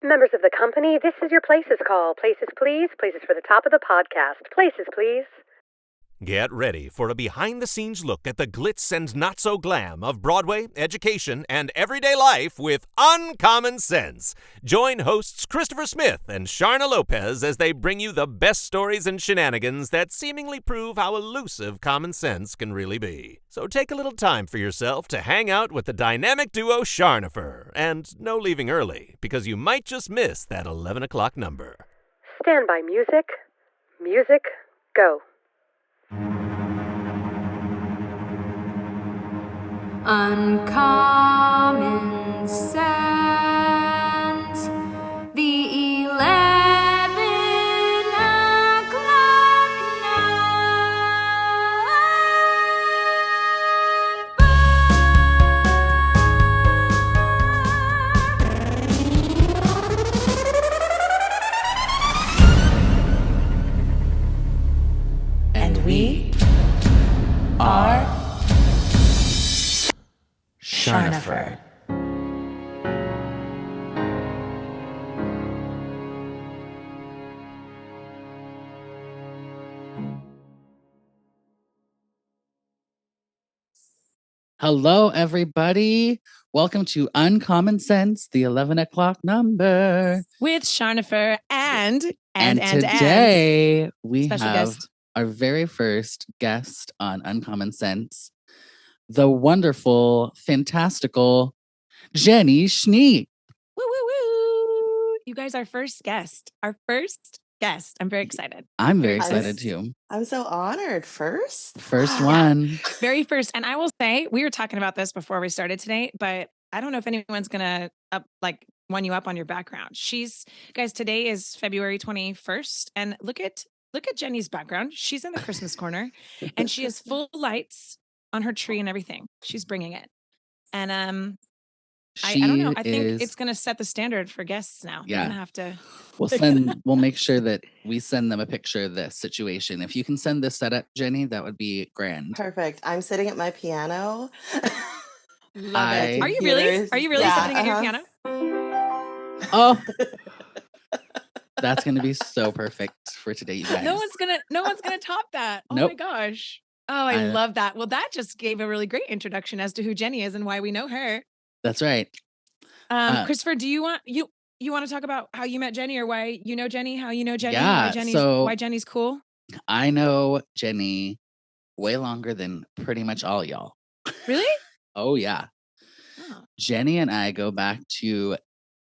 Members of the company, this is your places call. Places, please. Places for the top of the podcast. Places, please. Get ready for a behind-the-scenes look at the glitz and not-so-glam of Broadway, education, and everyday life with Uncommon Sense. Join hosts Christopher Smith and Sharna Lopez as they bring you the best stories and shenanigans that seemingly prove how elusive common sense can really be. So take a little time for yourself to hang out with the dynamic duo Charnopher, and no leaving early, because you might just miss that 11 o'clock number. Stand by music. Music, go. Uncommon sense, the 11 o'clock number. And we are Charnopher. Hello, everybody. Welcome to Uncommon Sense, the 11 o'clock number. With Charnopher and today we special have guest. our very first guest on Uncommon Sense, the wonderful, fantastical Jenny Schniepp. Woo, woo, woo. You guys, our first guest. I'm very excited. I'm very excited too. I'm so honored. First one. Very first. And I will say, we were talking about this before we started today, but I don't know if anyone's going to one you up on your background. Guys, today is February 21st. And look at Jenny's background. She's in the Christmas corner and she has full lights on her tree and everything. She's bringing it. And I don't know. I think it's going to set the standard for guests now. Yeah. We're going to have to. We'll make sure that we send them a picture of this situation. If you can send this setup, Jenny, that would be grand. Perfect. I'm sitting at my piano. Love it. Are you really sitting at your piano? Oh, that's going to be so perfect for today, you guys. No one's gonna top that. Oh Nope. my gosh. Oh, I love that. Well, that just gave a really great introduction as to who Jenny is and why we know her. That's right. Christopher, do you want to talk about how you met Jenny or why you know Jenny, how you know Jenny, Yeah, why Jenny's cool? I know Jenny way longer than pretty much all y'all. Really? Oh, yeah. Oh. Jenny and I go back to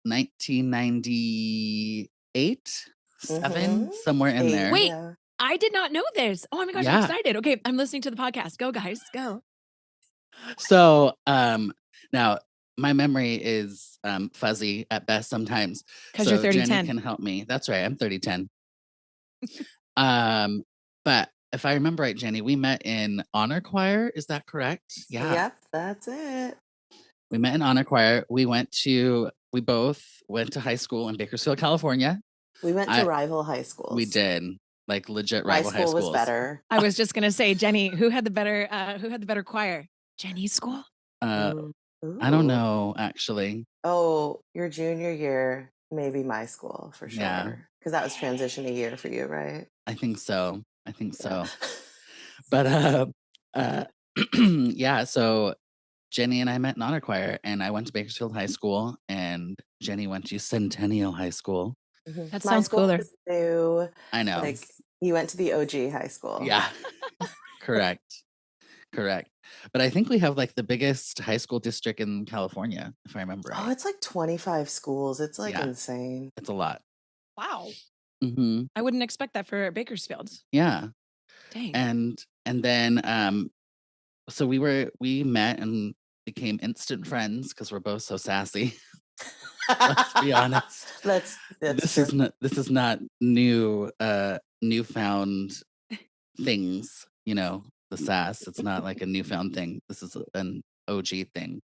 1998, 7, somewhere in there. Wait, I did not know this. Oh my gosh, I'm excited. Okay, I'm listening to the podcast. Go, guys, go. So, now my memory is fuzzy at best sometimes. Because you're 30-10. Jenny can help me. That's right. I'm 30-10. But if I remember right, Jenny, we met in honor choir. Is that correct? Yeah. Yep, that's it. We met in honor choir. We both went to high school in Bakersfield, California. We went to rival high schools. We did. Like legit rival high schools. My school was better. I was just gonna say, Jenny, who had the better choir? Jenny's school? I don't know, actually. Oh, your junior year, maybe my school for sure. Yeah. Because that was transition a year for you, right? I think so. But yeah, so Jenny and I met in honor choir, and I went to Bakersfield High School, and Jenny went to Centennial High School. Mm-hmm. That sounds cooler. New. I know. Like you went to the OG high school. Yeah. Correct. But I think we have like the biggest high school district in California, if I remember right. Oh, it's like 25 schools. It's like insane. It's a lot. Wow. Mm-hmm. I wouldn't expect that for Bakersfield. Yeah. Dang. And then so we met and became instant friends because we're both so sassy. Let's be honest. This is not newfound things, the sass. It's not like a newfound thing. This is an OG thing.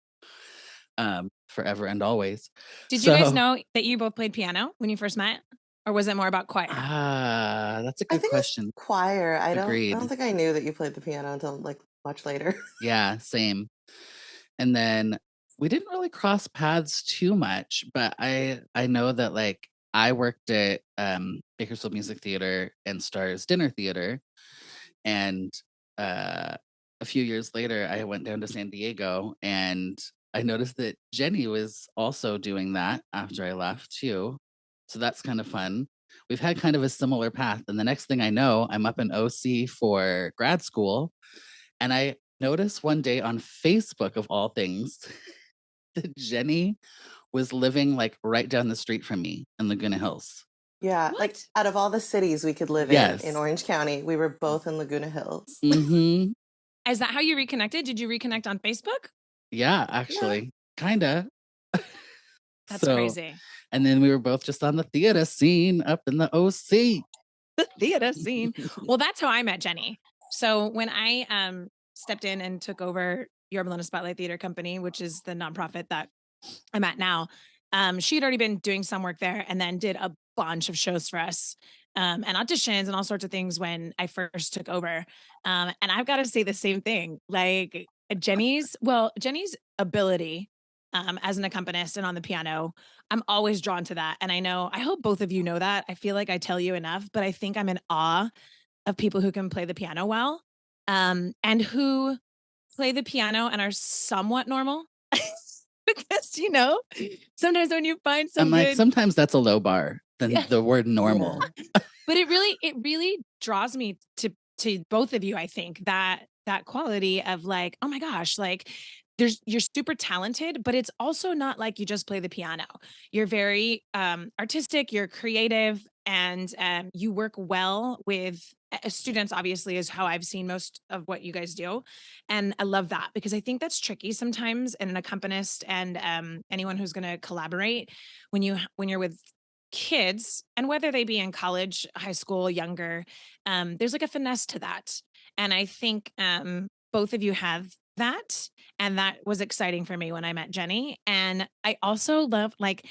Forever and always. Did you guys know that you both played piano when you first met? Or was it more about choir? That's a good question. Choir. I don't Agreed. think I knew that you played the piano until like much later. Yeah, same. And then We didn't really cross paths too much, but I know that like I worked at Bakersfield Music Theater and Stars Dinner Theater, and uh, a few years later, I went down to San Diego, and I noticed that Jenny was also doing that after I left too. So that's kind of fun. We've had kind of a similar path, and the next thing I know, I'm up in OC for grad school, and I noticed one day on Facebook, of all things, that Jenny was living like right down the street from me in Laguna Hills. Yeah, like What? out of all the cities we could live in Yes. Orange County, we were both in Laguna Hills. Mm-hmm. Is that how you reconnected? Did you reconnect on Facebook? Yeah, actually, kinda. That's So, crazy. and then we were both just on the theater scene up in the OC. The theater scene. Well, that's how I met Jenny. So when I stepped in and took over Yorba Linda Spotlight Theater Company, which is the nonprofit that I'm at now, she had already been doing some work there and then did a bunch of shows for us, and auditions and all sorts of things when I first took over. And I've got to say the same thing. Like Jenny's ability as an accompanist and on the piano, I'm always drawn to that. And I hope both of you know that. I feel like I tell you enough, but I think I'm in awe of people who can play the piano well, and who play the piano and are somewhat normal. Because sometimes when you find some I'm like, good, sometimes that's a low bar than yeah, the word normal. but it really draws me to both of you. I think that quality of like, oh my gosh, like you're super talented, but it's also not like you just play the piano. You're very artistic, you're creative, and you work well with students, obviously, is how I've seen most of what you guys do. And I love that because I think that's tricky sometimes in an accompanist and anyone who's going to collaborate when you're with kids, and whether they be in college, high school, younger, there's like a finesse to that. And I think both of you have that. And that was exciting for me when I met Jenny. And I also love, like,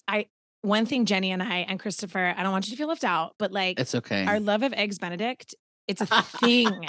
I, one thing Jenny and I and Christopher, I don't want you to feel left out, but like It's okay. our love of Eggs Benedict, it's a thing.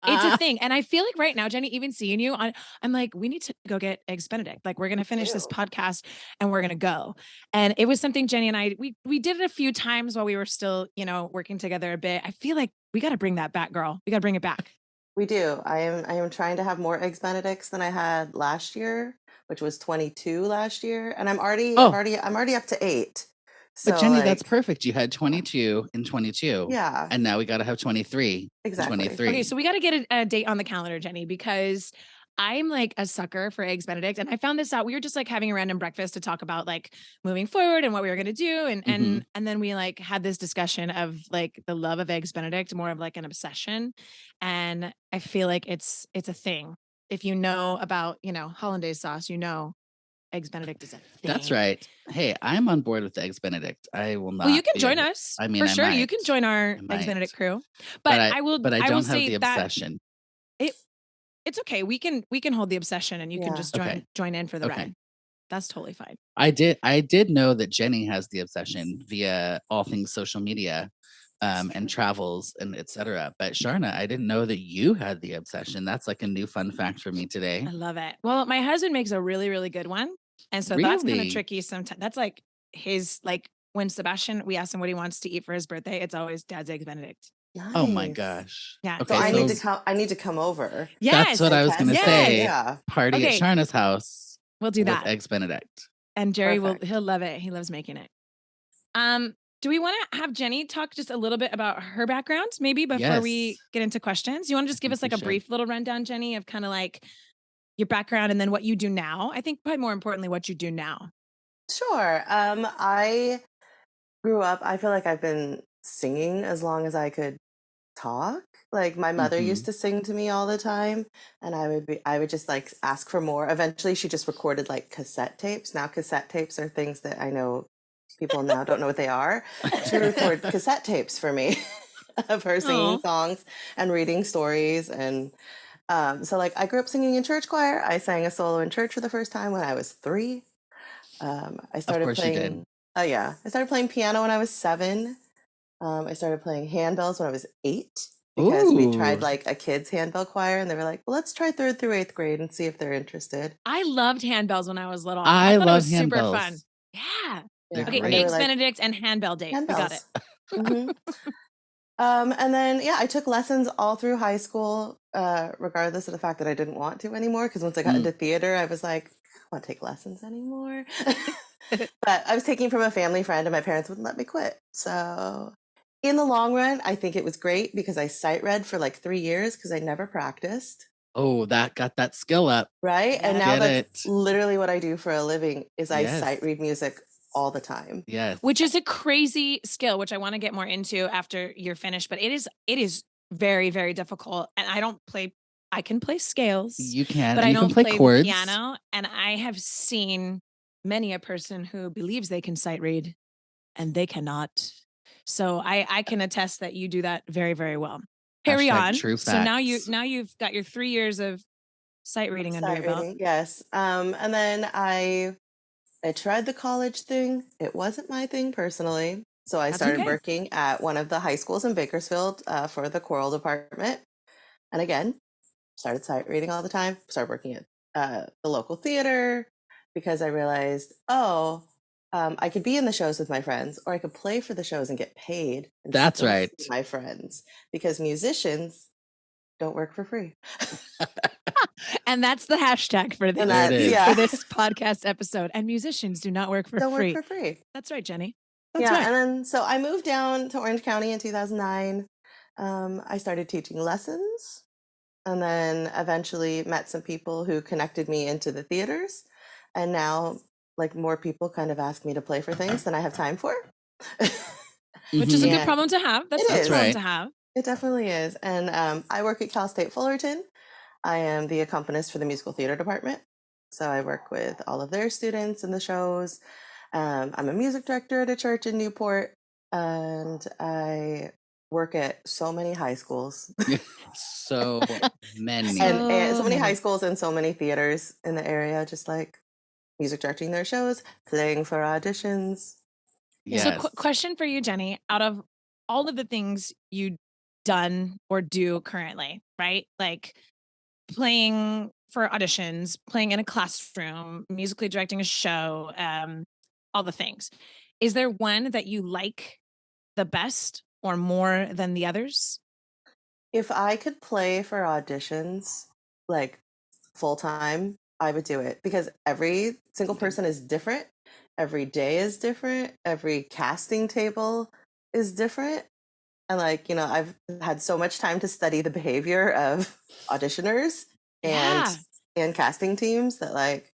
It's a thing. And I feel like right now, Jenny, even seeing you I'm like, we need to go get Eggs Benedict. Like, we're going to finish this podcast and we're going to go. And it was something Jenny and I, we did it a few times while we were still, working together a bit. I feel like we got to bring that back, girl. We got to bring it back. We do. I am trying to have more Eggs Benedicts than I had last year, which was 22 last year, and I'm already up to 8. So, but Jenny, that's perfect. You had 22 in 22. Yeah. And now we got to have 23. Exactly. 23. Okay, so we got to get a date on the calendar, Jenny, because I'm like a sucker for Eggs Benedict. And I found this out. We were just like having a random breakfast to talk about like moving forward and what we were going to do. And then we like had this discussion of like the love of Eggs Benedict, more of like an obsession. And I feel like it's a thing. If you know about, hollandaise sauce, Eggs Benedict is a thing. That's right. Hey, I'm on board with the Eggs Benedict. I will not. Well, you can join us. I mean, for I sure, might. you can join our Eggs Benedict crew. But I will. But I don't have say the obsession. It's okay. We can hold the obsession, and you can just join in for the ride. That's totally fine. I did know that Jenny has the obsession via all things social media, and travels and etc. But Charna, I didn't know that you had the obsession. That's like a new fun fact for me today. I love it. Well, my husband makes a really, really good one, and so that's kind of tricky sometimes. That's like his when Sebastian, we ask him what he wants to eat for his birthday. It's always Dad's Eggs Benedict. Nice. Oh my gosh. Yeah. Okay, so I need to come over. Yes. That's what I was gonna say. Yeah. Party at Charna's house. We'll do that. Eggs Benedict. And Jerry he'll love it. He loves making it. Do we want to have Jenny talk just a little bit about her background, maybe before we get into questions? You want to just give us like a brief little rundown, Jenny, of kind of like your background and then what you do now? I think probably more importantly, what you do now. Sure. I grew up, I feel like I've been singing as long as I could talk. Like my mother used to sing to me all the time, and I would just like ask for more. Eventually she just recorded like cassette tapes. Now cassette tapes are things that I know people now don't know what they are. She would record cassette tapes for me of her singing songs and reading stories. And so like I grew up singing in church choir. I sang a solo in church for the first time when I was 3. I started playing. Oh yeah, I started playing piano when I was 7. I started playing handbells when I was 8. because we tried Ooh. like a kids handbell choir, and they were like, well, let's try 3rd through 8th grade and see if they're interested. I loved handbells when I was little. I thought it love was super fun. handbells. Yeah. They're Okay, And they were Eggs great. like, Benedict and handbell date. We got it. handbells. And then, I took lessons all through high school, regardless of the fact that I didn't want to anymore. Because once I got into theater, I was like, I don't want to take lessons anymore. But I was taking from a family friend, and my parents wouldn't let me quit. So in the long run, I think it was great because I sight read for like 3 years because I never practiced. Oh, that got that skill up. Right. And Yeah. now Get that's it. literally what I do for a living is I Yes. sight read music all the time. Yes. Which is a crazy skill, which I want to get more into after you're finished. But it is very, very difficult. And I can play scales, You can, but and I you can don't play play the chords. piano. And I have seen many a person who believes they can sight read and they cannot. So I can attest that you do that very, very well. Carry Hashtag on. true So now facts. you've got your 3 years of sight reading under your belt. Yes. And then I tried the college thing. It wasn't my thing personally. So I That's started okay. working at one of the high schools in Bakersfield for the choral department. And again, started sight reading all the time. Started working at the local theater because I realized, I could be in the shows with my friends, or I could play for the shows and get paid. And That's still right. see my friends, because musicians don't work for free. And that's the hashtag for this, There it is. for this podcast episode. And musicians do not work for Don't free. work for free. That's right, Jenny. That's Yeah, right. and then so I moved down to Orange County in 2009. I started teaching lessons, and then eventually met some people who connected me into the theaters. And now, like, more people kind of ask me to play for things than I have time for. Which is a good And problem to have. That's it a good is. problem right. to have. It definitely is. And I work at Cal State Fullerton. I am the accompanist for the musical theater department. So I work with all of their students in the shows. I'm a music director at a church in Newport, and I work at so many high schools. So many. and so many high many. schools and so many theaters in the area, just like music directing their shows, playing for auditions. Yes. So question for you, Jenny, out of all of the things you done or do currently, right? Like playing for auditions, playing in a classroom, musically directing a show, all the things. Is there one that you like the best or more than the others? If I could play for auditions like full time, I would do it, because every single person is different. Every day is different. Every casting table is different. And like, I've had so much time to study the behavior of auditioners and casting teams that like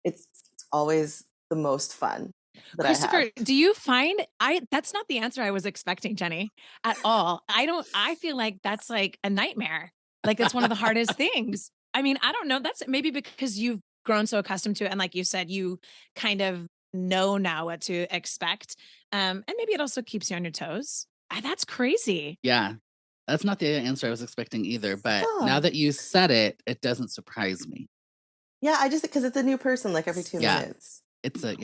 it's always the most fun that I Christopher, have. do you find that's not the answer I was expecting, Jenny, at all. I feel like that's like a nightmare. Like it's one of the hardest things. I mean, I don't know. That's maybe because you've grown so accustomed to it. And like you said, you kind of know now what to expect. And maybe it also keeps you on your toes. That's crazy. Yeah. That's not the answer I was expecting either. But now Oh. that you said it, it doesn't surprise me. Yeah, I just, because it's a new person like every 2 Yeah. minutes. It's a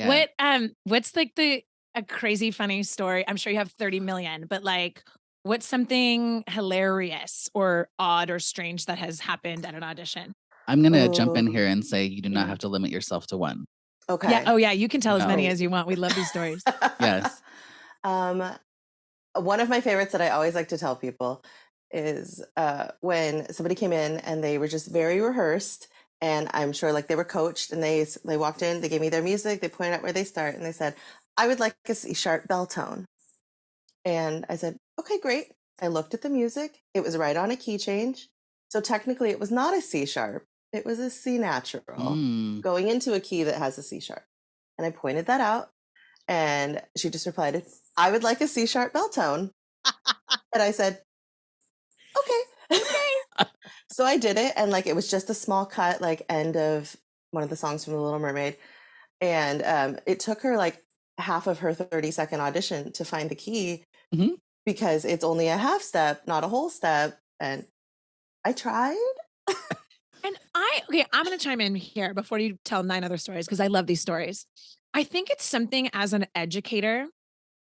What's like a crazy funny story? I'm sure you have 30 million, but like what's something hilarious or odd or strange that has happened at an audition? I'm gonna jump in here and say you do not have to limit yourself to one. Okay. Yeah. Oh yeah, you can tell as many No. as you want. We love these stories. Yes. One of my favorites that I always like to tell people is when somebody came in and they were just very rehearsed, and I'm sure like they were coached, and they walked in, they gave me their music, they pointed out where they start, and they said, I would like a C sharp bell tone. And I said, okay, great. I looked at the music. It was right on a key change. So technically it was not a C sharp. It was a C natural going into a key that has a C sharp. And I pointed that out, and she just replied, I would like a C sharp bell tone. And I said, okay. So I did it, and like it was just a small cut, like end of one of the songs from The Little Mermaid. And it took her like half of her 30-second audition to find the key, because it's only a half step, not a whole step. And I tried. And I'm going to chime in here before you tell 9 other stories, because I love these stories. I think it's something as an educator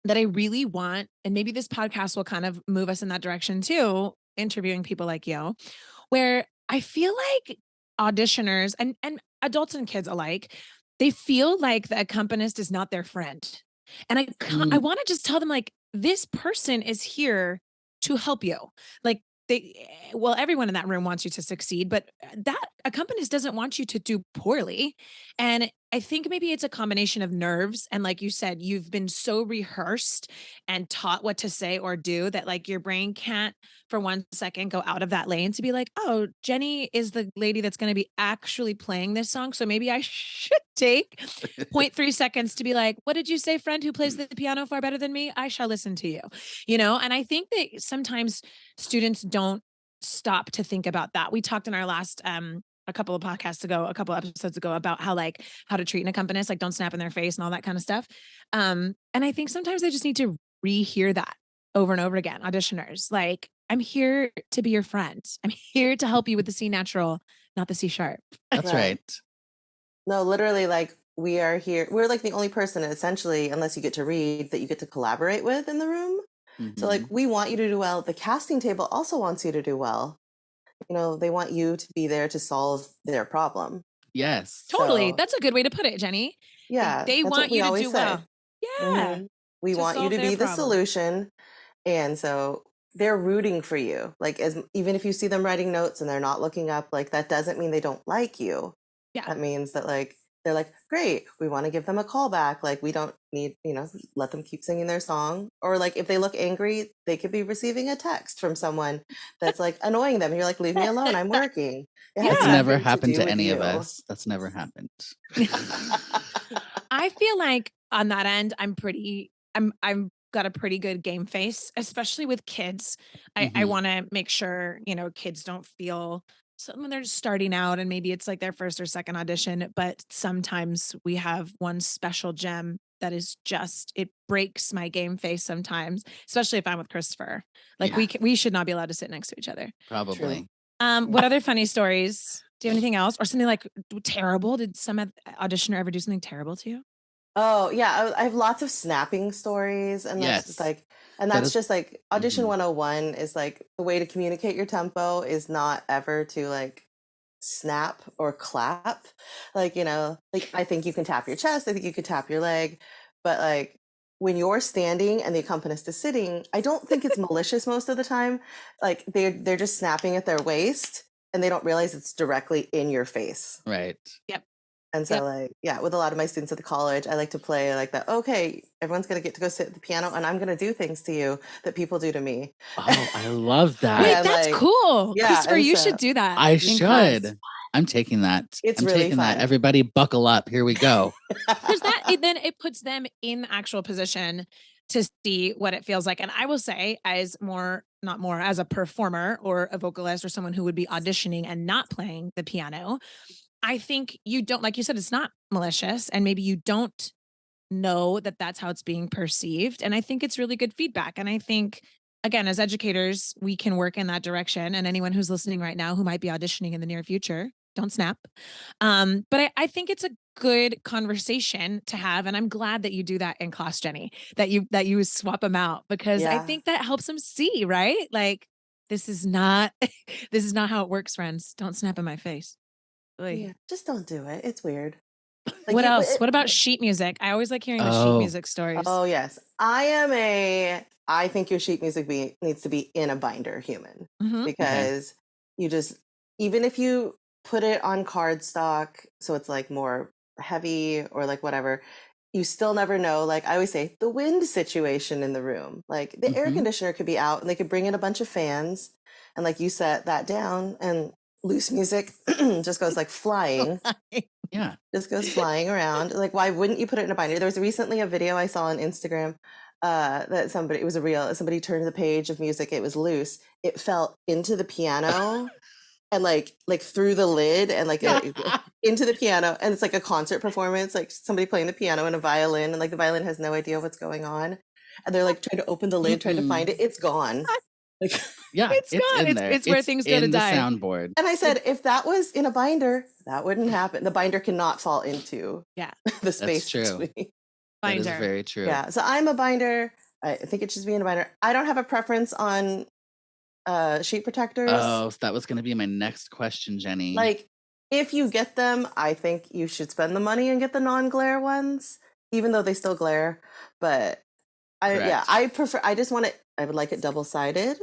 that I really want, and maybe this podcast will kind of move us in that direction too, interviewing people like you, where I feel like auditioners and adults and kids alike, they feel like the accompanist is not their friend. And I want to just tell them, like, this person is here to help you. Like, well, everyone in that room wants you to succeed, but that accompanist doesn't want you to do poorly. And I think maybe it's a combination of nerves. And like you said, you've been so rehearsed and taught what to say or do that, like, your brain can't for 1 second go out of that lane to be like, oh, Jenny is the lady that's going to be actually playing this song. So maybe I should take 0.3 seconds to be like, what did you say, friend who plays the piano far better than me? I shall listen to you, And I think that sometimes students don't stop to think about that. We talked in our last, a couple of episodes ago about how to treat an accompanist, like don't snap in their face and all that kind of stuff. And I think sometimes they just need to rehear that over and over again. Auditioners, like, I'm here to be your friend. I'm here to help you with the C natural, not the C sharp. That's right. No, literally, like, we are here. We're like the only person, essentially, unless you get to read, that you get to collaborate with in the room. So like, we want you to do well. The casting table also wants you to do well. They want you to be there to solve their problem. Yes. Totally. That's a good way to put it, Jenny. Yeah. They want you to do well. Yeah. We want you to be the solution. And so they're rooting for you. Like, even if you see them writing notes and they're not looking up, like, that doesn't mean they don't like you. Yeah. That means that, like, they're like, great, we want to give them a call back. Like, we don't need, let them keep singing their song. Or like, if they look angry, they could be receiving a text from someone that's like annoying them. And you're like, leave me alone, I'm working. That's never happened to any of us. That's never happened. I feel like on that end, I'm got a pretty good game face, especially with kids. I want to make sure, kids don't feel when they're just starting out and maybe it's like their first or second audition, but sometimes we have one special gem that is it breaks my game face sometimes, especially if I'm with Christopher. Like, we should not be allowed to sit next to each other. Probably. What other funny stories? Do you have anything else or something like terrible? Did some auditioner ever do something terrible to you? Oh yeah, I have lots of snapping stories, and that's just like, just like audition 101 is like, the way to communicate your tempo is not ever to like snap or clap. Like, like, I think you can tap your chest, I think you could tap your leg, but like, when you're standing and the accompanist is sitting, I don't think it's malicious most of the time. Like, they're just snapping at their waist and they don't realize it's directly in your face. Right. Yep. And so like, with a lot of my students at the college, I like to play like that. Okay, everyone's going to get to go sit at the piano and I'm going to do things to you that people do to me. Oh, I love that. Wait, that's like, cool. Yeah, Christopher, you should do that. I should. Class. I'm taking that. It's I'm really taking fun. That. Everybody buckle up. Here we go. Because then it puts them in the actual position to see what it feels like. And I will say, as a performer or a vocalist or someone who would be auditioning and not playing the piano, I think you don't, like you said, it's not malicious, and maybe you don't know that that's how it's being perceived. And I think it's really good feedback. And I think, again, as educators, we can work in that direction. And anyone who's listening right now who might be auditioning in the near future, don't snap. But I think it's a good conversation to have. And I'm glad that you do that in class, Jenny, that you swap them out, because I think that helps them see, right? Like, this is not how it works, friends. Don't snap in my face. Yeah, just don't do it. It's weird. Like, what else? What about sheet music? I always like hearing the sheet music stories. Oh yes. I think your sheet music needs to be in a binder human, because you just, even if you put it on cardstock, so it's like more heavy or like whatever, you still never know. Like, I always say, the wind situation in the room, like the air conditioner could be out and they could bring in a bunch of fans, and like, you set that down and loose music just goes like flying. Yeah. Just goes flying around. Like, why wouldn't you put it in a binder? There was recently a video I saw on Instagram that somebody turned the page of music. It was loose. It fell into the piano and like through the lid and like into the piano. And it's like a concert performance, like somebody playing the piano and a violin, and like the violin has no idea what's going on. And they're like trying to open the lid, trying to find it. It's gone. Like, yeah, it's gone. It's where things go to die. The soundboard. And I said, if that was in a binder, that wouldn't happen. The binder cannot fall into the space between. Binder. That is very true. Yeah. So I'm a binder. I think it should be in a binder. I don't have a preference on sheet protectors. Oh, so that was going to be my next question, Jenny. Like, if you get them, I think you should spend the money and get the non-glare ones, even though they still glare. But I prefer. I just want it. I would like it double-sided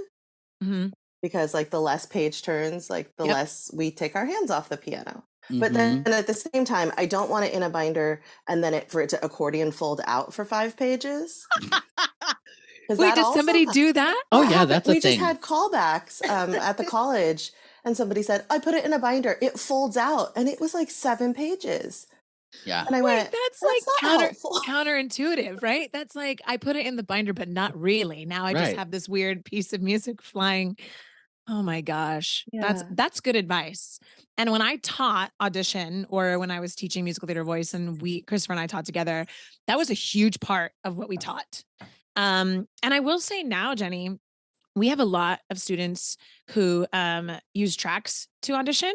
because, like, the less page turns, like the less we take our hands off the piano. But then at the same time, I don't want it in a binder and then for it to accordion fold out for 5 pages. Wait, does somebody do that? Oh, yeah, that's a thing. We just had callbacks at the college, and somebody said, I put it in a binder. It folds out, and it was like 7 pages. Yeah. And I went, that's like counterintuitive, right? That's like, I put it in the binder, but not really. Now I just have this weird piece of music flying. Oh my gosh. Yeah. That's good advice. And when I taught audition or when I was teaching musical theater voice and Christopher and I taught together, that was a huge part of what we taught. And I will say now, Jenny, we have a lot of students who use tracks to audition,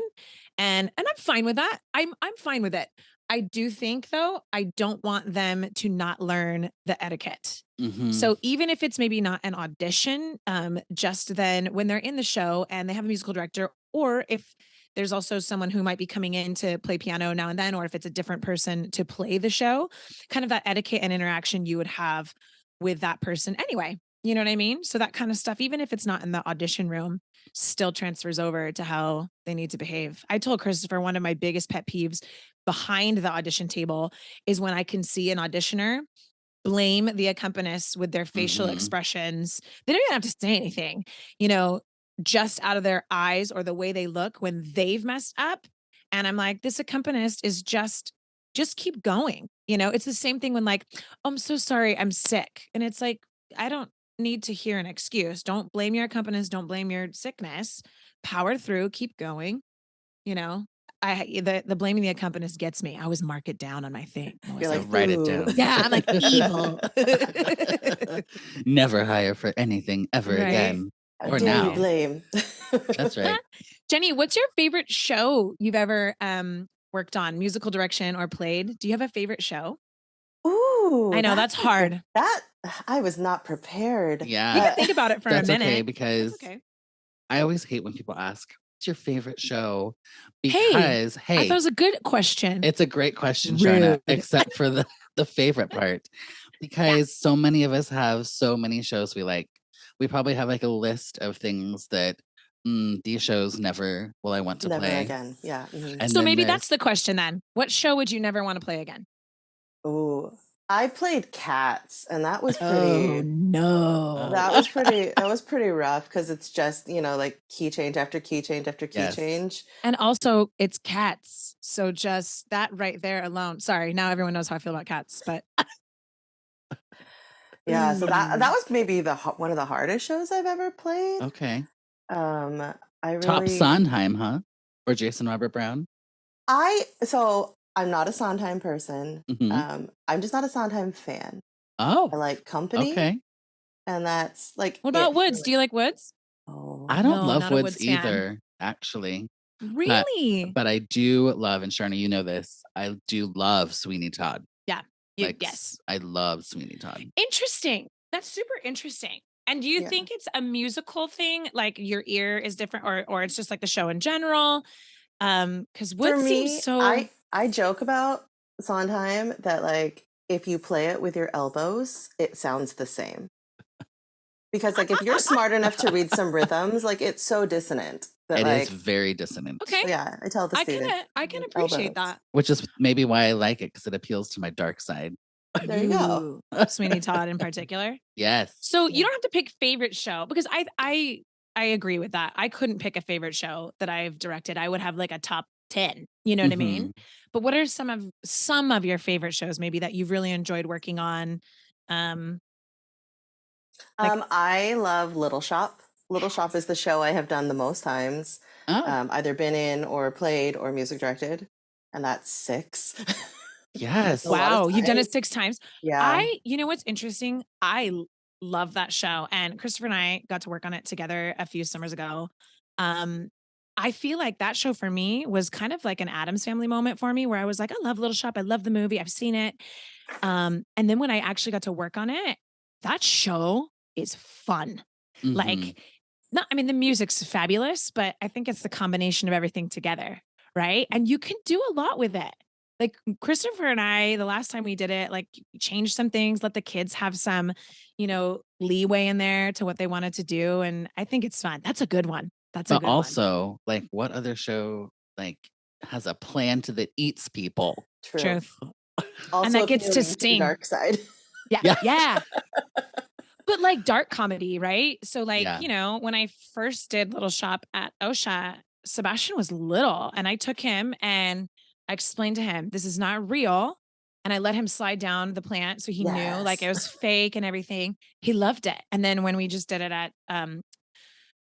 and I'm fine with that. I'm fine with it. I do think, though, I don't want them to not learn the etiquette. So even if it's maybe not an audition, just then when they're in the show and they have a musical director, or if there's also someone who might be coming in to play piano now and then, or if it's a different person to play the show, kind of that etiquette and interaction you would have with that person anyway. You know what I mean? So that kind of stuff, even if it's not in the audition room, still transfers over to how they need to behave. I told Christopher one of my biggest pet peeves behind the audition table is when I can see an auditioner blame the accompanist with their facial expressions. They don't even have to say anything, just out of their eyes or the way they look when they've messed up. And I'm like, this accompanist is just keep going. It's the same thing when like, oh, I'm so sorry, I'm sick. And it's like, I don't need to hear an excuse. Don't blame your accompanist. Don't blame your sickness. Power through, keep going. The blaming the accompanist gets me. I always mark it down on my thing. You're like, write it down. Yeah, I'm like evil. Never hire for anything ever again. Or now. now. Blame. That's right. Jenny, what's your favorite show you've ever worked on, musical direction or played? Do you have a favorite show? Ooh. I know that's hard. I was not prepared. Yeah. You can think about it for a minute. Okay, because I always hate when people ask, what's your favorite show? Because, I thought it was a good question. It's a great question, Charna, except for the favorite part. Because so many of us have so many shows we like. We probably have like a list of things that these shows never will I want to play. Never again. Yeah. And so maybe that's the question then. What show would you never want to play again? Oh, I played Cats, and that was pretty. Oh no, that was pretty rough because it's just like key change after key change after key change, and also it's Cats. So just that right there alone. Sorry, now everyone knows how I feel about Cats, but yeah. So that was maybe one of the hardest shows I've ever played. Okay. I really Top Sondheim, huh? Or Jason Robert Brown? I'm not a Sondheim person. I'm just not a Sondheim fan. Oh. I like Company. Okay. And that's like... What about Woods? Do you like Woods? Oh, I don't love Woods either, actually. Really? But I do love, and Charna, you know this, I do love Sweeney Todd. Yeah. Yes. I love Sweeney Todd. Interesting. That's super interesting. And do you think it's a musical thing? Like your ear is different or it's just like the show in general? Because Woods seems so... I joke about Sondheim that like if you play it with your elbows, it sounds the same. Because like if you're smart enough to read some rhythms, like it's so dissonant. It is very dissonant. Okay. Yeah, I tell the students. I can appreciate that. Which is maybe why I like it, because it appeals to my dark side. There you go. Sweeney Todd in particular. Yes. So you don't have to pick favorite show, because I agree with that. I couldn't pick a favorite show that I've directed. I would have like a top 10. You know what I mean? But what are some of your favorite shows maybe that you've really enjoyed working on? I love Little Shop. Little Shop is the show I have done the most times. Either been in or played or music directed. And that's 6. Yes. Wow. You've done it 6 times. Yeah. You know what's interesting? I love that show. And Christopher and I got to work on it together a few summers ago. I feel like that show for me was kind of like an Addams Family moment for me, where I was like, I love Little Shop. I love the movie. I've seen it. And then when I actually got to work on it, that show is fun. Like No, I mean, the music's fabulous, but I think it's the combination of everything together, right? And you can do a lot with it. Like Christopher and I, the last time we did it, like change some things, let the kids have some, leeway in there to what they wanted to do. And I think it's fun. That's a good one. That's a But good one. also, like, what other show like has a plant that eats people? True. Truth. Also And that gets to appealing sing. dark side. Yeah. Yeah. But like dark comedy, right? So like, Yeah. when I first did Little Shop at OSHA, Sebastian was little and I took him and I explained to him, this is not real. And I let him slide down the plant so he knew like it was fake and everything. He loved it. And then when we just did it at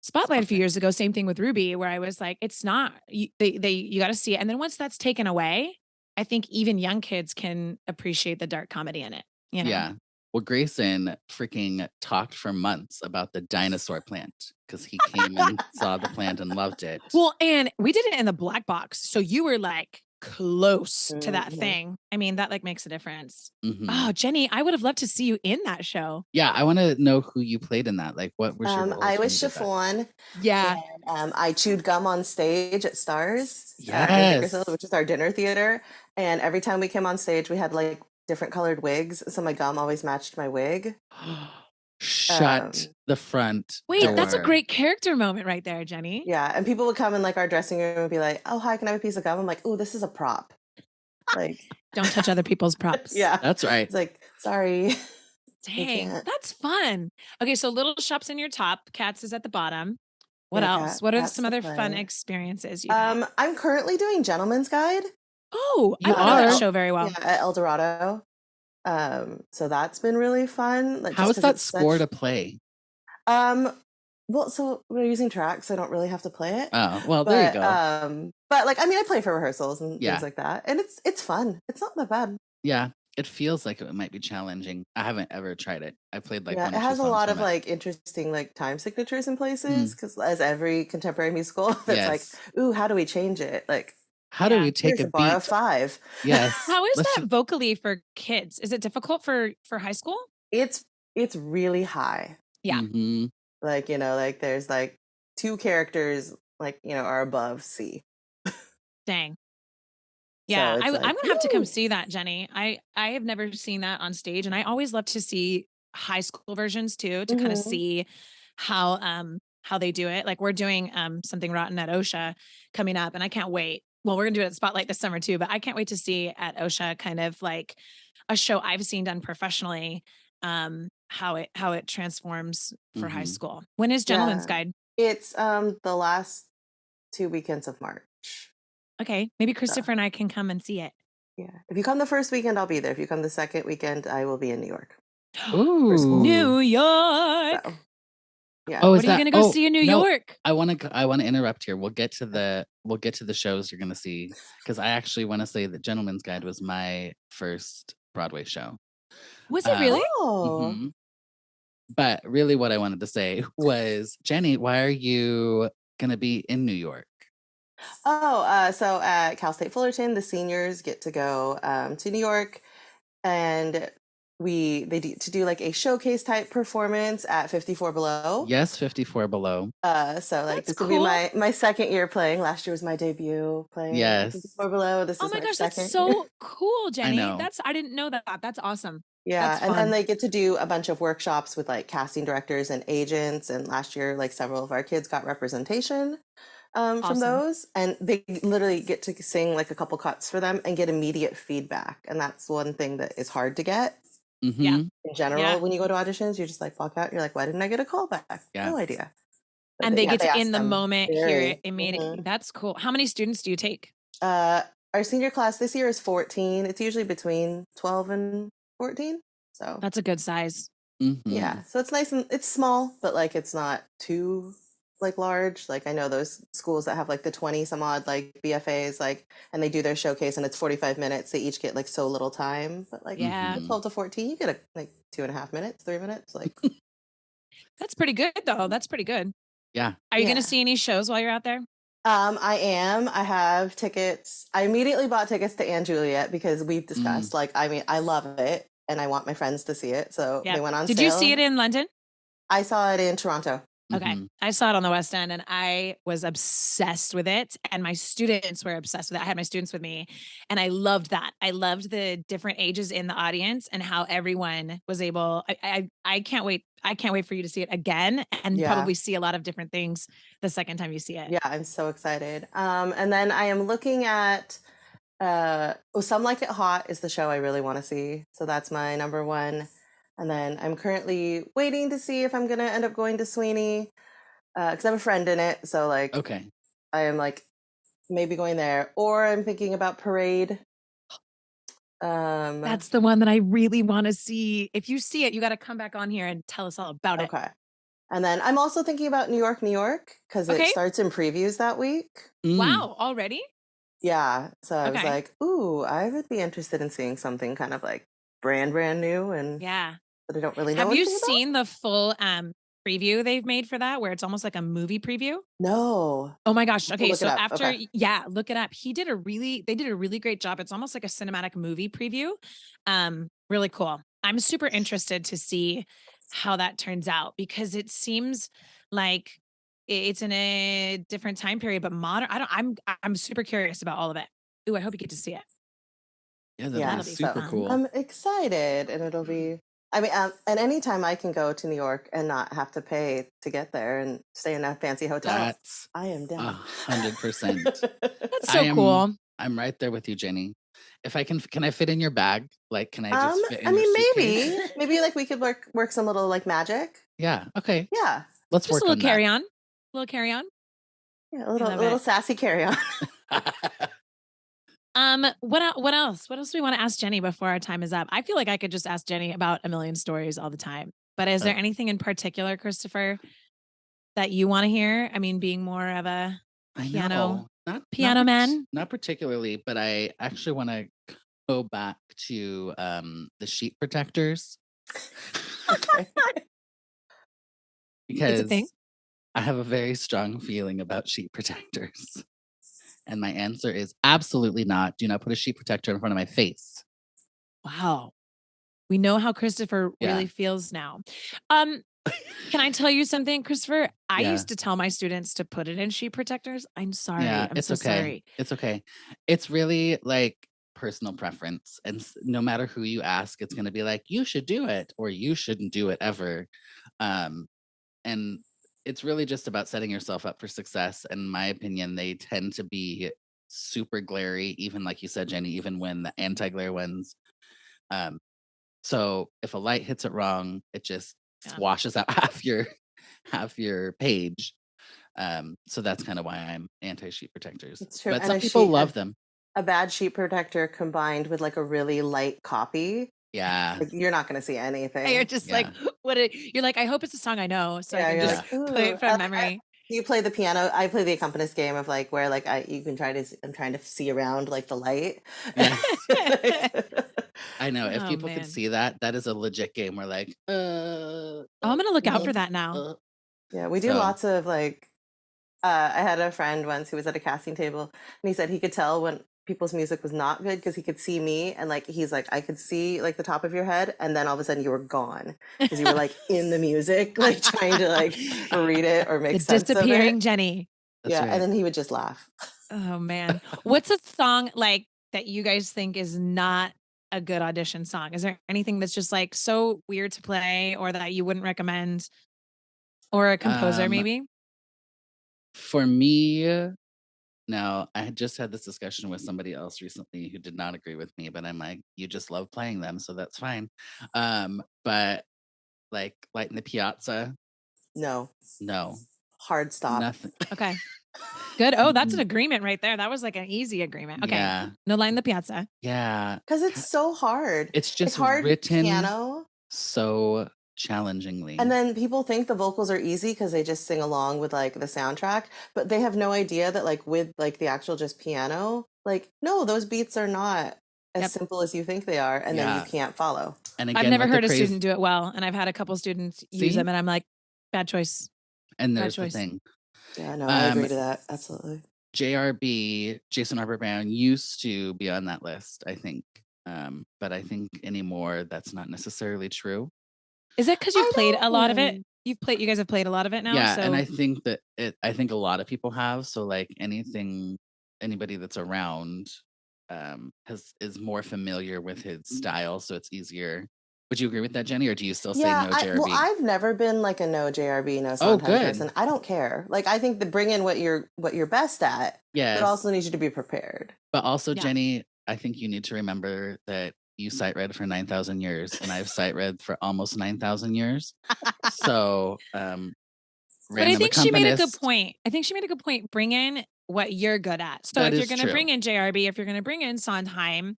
Spotlight a few years ago, same thing with Ruby, where I was like, it's not, you got to see it. And then once that's taken away, I think even young kids can appreciate the dark comedy in it. Yeah. Well, Grayson freaking talked for months about the dinosaur plant because he came and saw the plant and loved it. Well, and we did it in the black box. So you were like close to that thing. I mean, that like makes a difference. Oh, Jenny, I would have loved to see you in that show. Yeah, I want to know who you played in that. Like, what was your role? I was Chiffon. Yeah. And, I chewed gum on stage at Stars. Yes. Which is our dinner theater. And every time we came on stage, we had like different colored wigs. So my gum always matched my wig. Shut the front Wait, door. That's a great character moment right there, Jenny. Yeah. And people would come in like our dressing room and be like, oh, hi, can I have a piece of gum? I'm like, oh, this is a prop. Like, don't touch other people's props. Yeah. That's right. It's like, sorry. Dang, that's fun. Okay, so Little Shop's in your top, Cats is at the bottom. What else? What are some other fun experiences you have? I'm currently doing Gentleman's Guide. Oh, I know that show very well. Yeah, at El Dorado. So that's been really fun. Like, how is that score to play? Well, so we're using tracks, so I don't really have to play it. Oh, well, there you go. But like, I mean, I play for rehearsals and Yeah. things like that, and it's fun. It's not that bad. Yeah, it feels like it might be challenging. I haven't ever tried it. I played like one it or two has a songs lot from of it. like interesting like time signatures in places because as every contemporary musical, it's like, ooh, how do we change it? Like, how do we take here's a bar beat? of 5? Yes. How is that vocally for kids? Is it difficult for high school? It's really high. Yeah. Mm-hmm. Like, like there's like 2 characters like, are above C. Dang. Yeah, So I'm like, gonna have to come see that, Jenny. I have never seen that on stage, and I always love to see high school versions too, to kind of see how they do it. Like we're doing Something Rotten at OSHA coming up, and I can't wait. Well, we're gonna do it at Spotlight this summer too, but I can't wait to see at OSHA kind of like a show I've seen done professionally, how it transforms for high school. When is Gentleman's Guide? It's the last 2 weekends of March. Okay, maybe Christopher and I can come and see it. Yeah, if you come the first weekend, I'll be there. If you come the second weekend, I will be in New York. Ooh, New York. So, yeah. Oh, what are you gonna go see in New York? I want to interrupt here. We'll get to the shows you're gonna see because I actually want to say that Gentleman's Guide was my first Broadway show. Was it really? Oh. Mm-hmm. But really, what I wanted to say was, Jenny, why are you gonna be in New York? Oh, so at Cal State Fullerton, the seniors get to go to New York, and they do like a showcase type performance at 54 Below. Yes, 54 Below. So like this will be my second year playing. Last year was my debut playing. Yes. 54 Below. This is oh my gosh, second. That's so cool, Jenny. I know. I didn't know that. That's awesome. Yeah, That's and fun. then they get to do a bunch of workshops with like casting directors and agents. And last year, like several of our kids got representation from those, and they literally get to sing like a couple cuts for them and get immediate feedback. And that's one thing that is hard to get. Mm-hmm. Yeah. In general, when you go to auditions, you just like walk out. You're like, why didn't I get a call back? Yeah. No idea. But and they get to in the them moment hear it immediately. That's cool. How many students do you take? Our senior class this year is 14. It's usually between 12 and 14. So that's a good size. Mm-hmm. Yeah. So it's nice and it's small, but like it's not too like large. Like I know those schools that have like the 20 some odd like BFAs, like, and they do their showcase and it's 45 minutes. They each get like so little time, but like 12 to 14, you get like 2.5 minutes, 3 minutes. Like that's pretty good though. That's pretty good. Yeah. Are you going to see any shows while you're out there? I am. I have tickets. I immediately bought tickets to Anne Juliet because we've discussed like, I mean, I love it and I want my friends to see it. So they went on sale. Did you see it in London? I saw it in Toronto. Okay. I saw it on the West End and I was obsessed with it. And my students were obsessed with it. I had my students with me and I loved that. I loved the different ages in the audience and how everyone was able. I can't wait. I can't wait for you to see it again and probably see a lot of different things the second time you see it. Yeah, I'm so excited. And then I am looking at Some Like It Hot is the show I really want to see. So that's my number one. And then I'm currently waiting to see if I'm going to end up going to Sweeney because I have a friend in it. So like, okay, I am like maybe going there, or I'm thinking about Parade. That's the one that I really want to see. If you see it, you got to come back on here and tell us all about it. Okay. And then I'm also thinking about New York, because it starts in previews that week. Wow, already? Yeah. So I was like, ooh, I would be interested in seeing something kind of like brand new and that I don't really know. Have you seen the full preview they've made for that where it's almost like a movie preview? No. Oh my gosh. Okay. So after, look it up. They did a really great job. It's almost like a cinematic movie preview. Really cool. I'm super interested to see how that turns out because it seems like it's in a different time period, but modern. I'm super curious about all of it. Ooh, I hope you get to see it. Yeah, that'll be super cool. I'm excited, and it'll be. I mean, and anytime I can go to New York and not have to pay to get there and stay in a fancy hotel, I am down. 100%. That's so cool. I'm right there with you, Jenny. If I can I fit in your bag? Like, can I just fit in I mean, your maybe like we could work some little like magic. Yeah. Okay. Yeah. Let's just work a little on carry that. on. A little carry on. Yeah, a little sassy carry on. What else? What else do we want to ask Jenny before our time is up? I feel like I could just ask Jenny about a million stories all the time. But is there anything in particular, Christopher, that you want to hear? I mean, being more of a piano man? Not particularly, but I actually want to go back to the sheet protectors. Because it's a thing? I have a very strong feeling about sheet protectors. And my answer is absolutely not. Do not put a sheet protector in front of my face. Wow. We know how Christopher really feels now. Can I tell you something, Christopher? I used to tell my students to put it in sheet protectors. I'm sorry. Yeah, I'm so sorry. It's okay. It's really like personal preference. And no matter who you ask, it's going to be like, you should do it or you shouldn't do it ever. And it's really just about setting yourself up for success. In my opinion, they tend to be super glary, even like you said, Jenny, even when the anti-glare ones. So if a light hits it wrong, it just washes out half your page. So that's kind of why I'm anti-sheet protectors. It's true. But some people love them. A bad sheet protector combined with like a really light copy. Yeah. Like, you're not going to see anything. You're just like, you're like, I hope it's a song I know. So I can just play it from memory. You play the piano. I play the accompanist game of like where like I'm trying to see around like the light. Yes. I know. If people could see that is a legit game. We're like, I'm going to look out for that now. Yeah, we do lots of like, I had a friend once who was at a casting table and he said he could tell when people's music was not good because he could see me and like he's like I could see like the top of your head and then all of a sudden you were gone because you were like in the music like trying to like read it or make sense of it. Disappearing Jenny. That's right. And then he would just laugh. Oh man, what's a song like that you guys think is not a good audition song? Is there anything that's just like so weird to play or that you wouldn't recommend, or a composer maybe? For me. Now, I had just had this discussion with somebody else recently who did not agree with me, but I'm like, you just love playing them, so that's fine. But like Light in the Piazza. No. Hard stop. Nothing. Okay. Good. Oh, that's an agreement right there. That was like an easy agreement. Okay. Yeah. No Light in the Piazza. Yeah. Because it's so hard. It's just hard written piano. So challengingly. And then people think the vocals are easy because they just sing along with like the soundtrack, but they have no idea that like with like the actual just piano, like no, those beats are not as simple as you think they are, and then you can't follow. And again, I've never heard a student do it well, and I've had a couple students use them, and I'm like, bad choice. And there's the thing. Yeah, no, I agree to that. Absolutely. JRB, Jason Robert Brown, used to be on that list, I think. But I think anymore that's not necessarily true. Is that because you played a lot of it? You guys have played a lot of it now. Yeah, so. and I think that I think a lot of people have. So like anybody that's around is more familiar with his style, so it's easier. Would you agree with that, Jenny, or do you still say no JRB? I've never been like a no JRB, no Sondheim person. I don't care. Like I think that bring in what you're best at. Yes. But also need you to be prepared. But also, Jenny, I think you need to remember that you sight read for 9,000 years, and I've sight read for almost 9,000 years. So, but I think she made a good point. Bring in what you're good at. So if you're going to bring in JRB, if you're going to bring in Sondheim,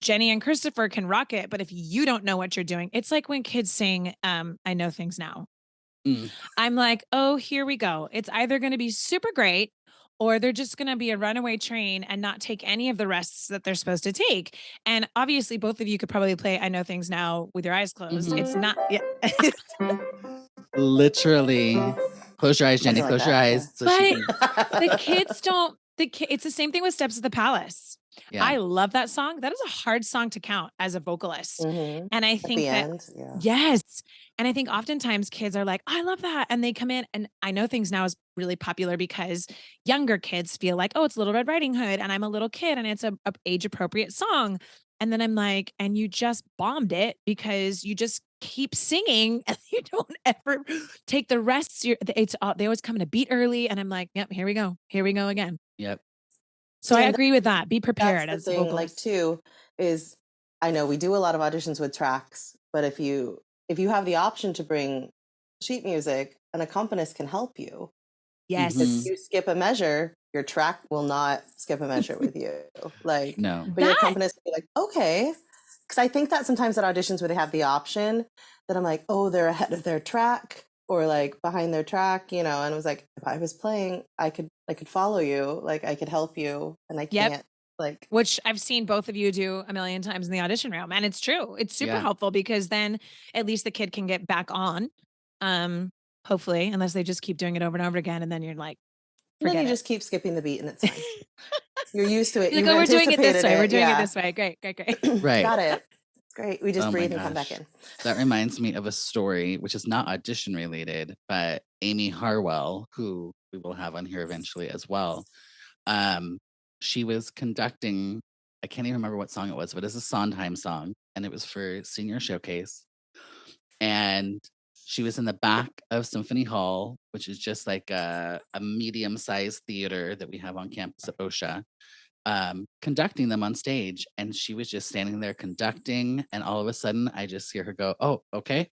Jenny and Christopher can rock it. But if you don't know what you're doing, it's like when kids sing, I Know Things Now. I'm like, oh, here we go. It's either going to be super great or they're just going to be a runaway train and not take any of the rests that they're supposed to take. And obviously both of you could probably play I Know Things Now with your eyes closed. It's not. Yeah. Literally. Close your eyes, Jenny. Close your eyes. So the kids don't. It's the same thing with Steps of the Palace. Yeah. I love that song. That is a hard song to count as a vocalist. And I think yes. And I think oftentimes kids are like, I love that. And they come in, and I Know Things Now is really popular because younger kids feel like, oh, it's Little Red Riding Hood and I'm a little kid and it's a age appropriate song. And then I'm like, and you just bombed it because you just keep singing and you don't ever take the rests. They always come in a beat early. And I'm like, yep, here we go. Here we go again. Yep. So I agree with that. Be prepared. That's the thing, like too, is I know we do a lot of auditions with tracks, but if you have the option to bring sheet music, an accompanist can help you. Yes. If you skip a measure, your track will not skip a measure with you. Like, no. But your accompanist will be like, okay. Because I think that sometimes at auditions where they have the option, that I'm like, oh, they're ahead of their track or like behind their track, and it was like, if I was playing, I could follow you, like I could help you, and I can't. Like, which I've seen both of you do a million times in the audition room, and it's true. It's super helpful because then at least the kid can get back on. Hopefully, unless they just keep doing it over and over again, and then you're like, forget it. Just keep skipping the beat, and it's fine. You're used to it. You're like, we're doing it this way. We're doing it this way. Great. Right. Got it. Great. We just breathe and come back in. That reminds me of a story, which is not audition related, but Amy Harwell, who we will have on here eventually as well. She was conducting, I can't even remember what song it was, but it's a Sondheim song, and it was for Senior Showcase. And she was in the back of Symphony Hall, which is just like a medium-sized theater that we have on campus at OSHA. Conducting them on stage, and she was just standing there conducting, and all of a sudden I just hear her go, oh, okay,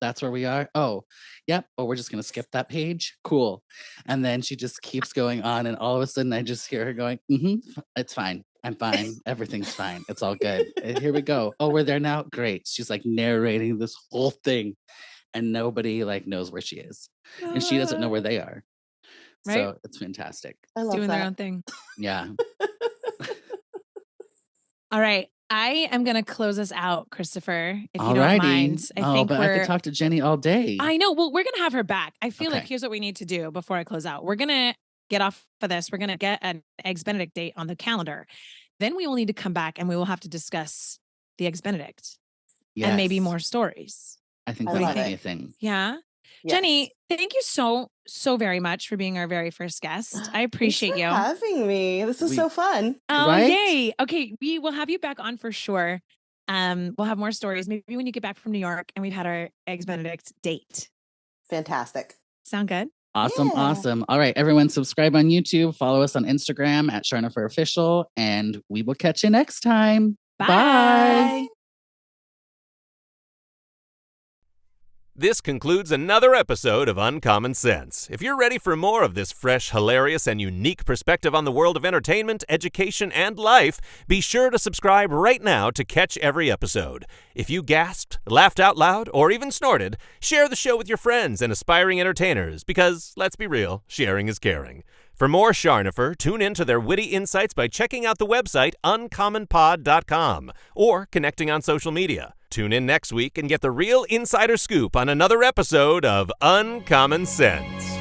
that's where we are. Oh, yep. Oh, we're just gonna skip that page. Cool. And then she just keeps going on, and all of a sudden I just hear her going, it's fine. I'm fine. Everything's fine. It's all good. Here we go. Oh, we're there now. Great. She's like narrating this whole thing, and nobody like knows where she is, and she doesn't know where they are. Right? So it's fantastic. I love doing that. their own thing. Yeah. All right. I am going to close us out, Christopher, if you don't mind. I could talk to Jenny all day. I know. Well, we're going to have her back. I feel like here's what we need to do before I close out. We're going to get off of this. We're going to get an Eggs Benedict date on the calendar. Then we will need to come back and we will have to discuss the Eggs Benedict and maybe more stories. I think that would be a thing. Yeah. Yes. Jenny, thank you so very much for being our very first guest. I appreciate you having me. This is so fun. Oh, right? Yay. Okay. We will have you back on for sure. We'll have more stories. Maybe when you get back from New York and we've had our Eggs Benedict date. Fantastic. Sound good? Awesome. Yeah. Awesome. All right, everyone, subscribe on YouTube, follow us on Instagram at Charnopher Official, and we will catch you next time. Bye. This concludes another episode of Uncommon Sense. If you're ready for more of this fresh, hilarious, and unique perspective on the world of entertainment, education, and life, be sure to subscribe right now to catch every episode. If you gasped, laughed out loud, or even snorted, share the show with your friends and aspiring entertainers because, let's be real, sharing is caring. For more Charnopher, tune in to their witty insights by checking out the website uncommonpod.com or connecting on social media. Tune in next week and get the real insider scoop on another episode of Uncommon Sense.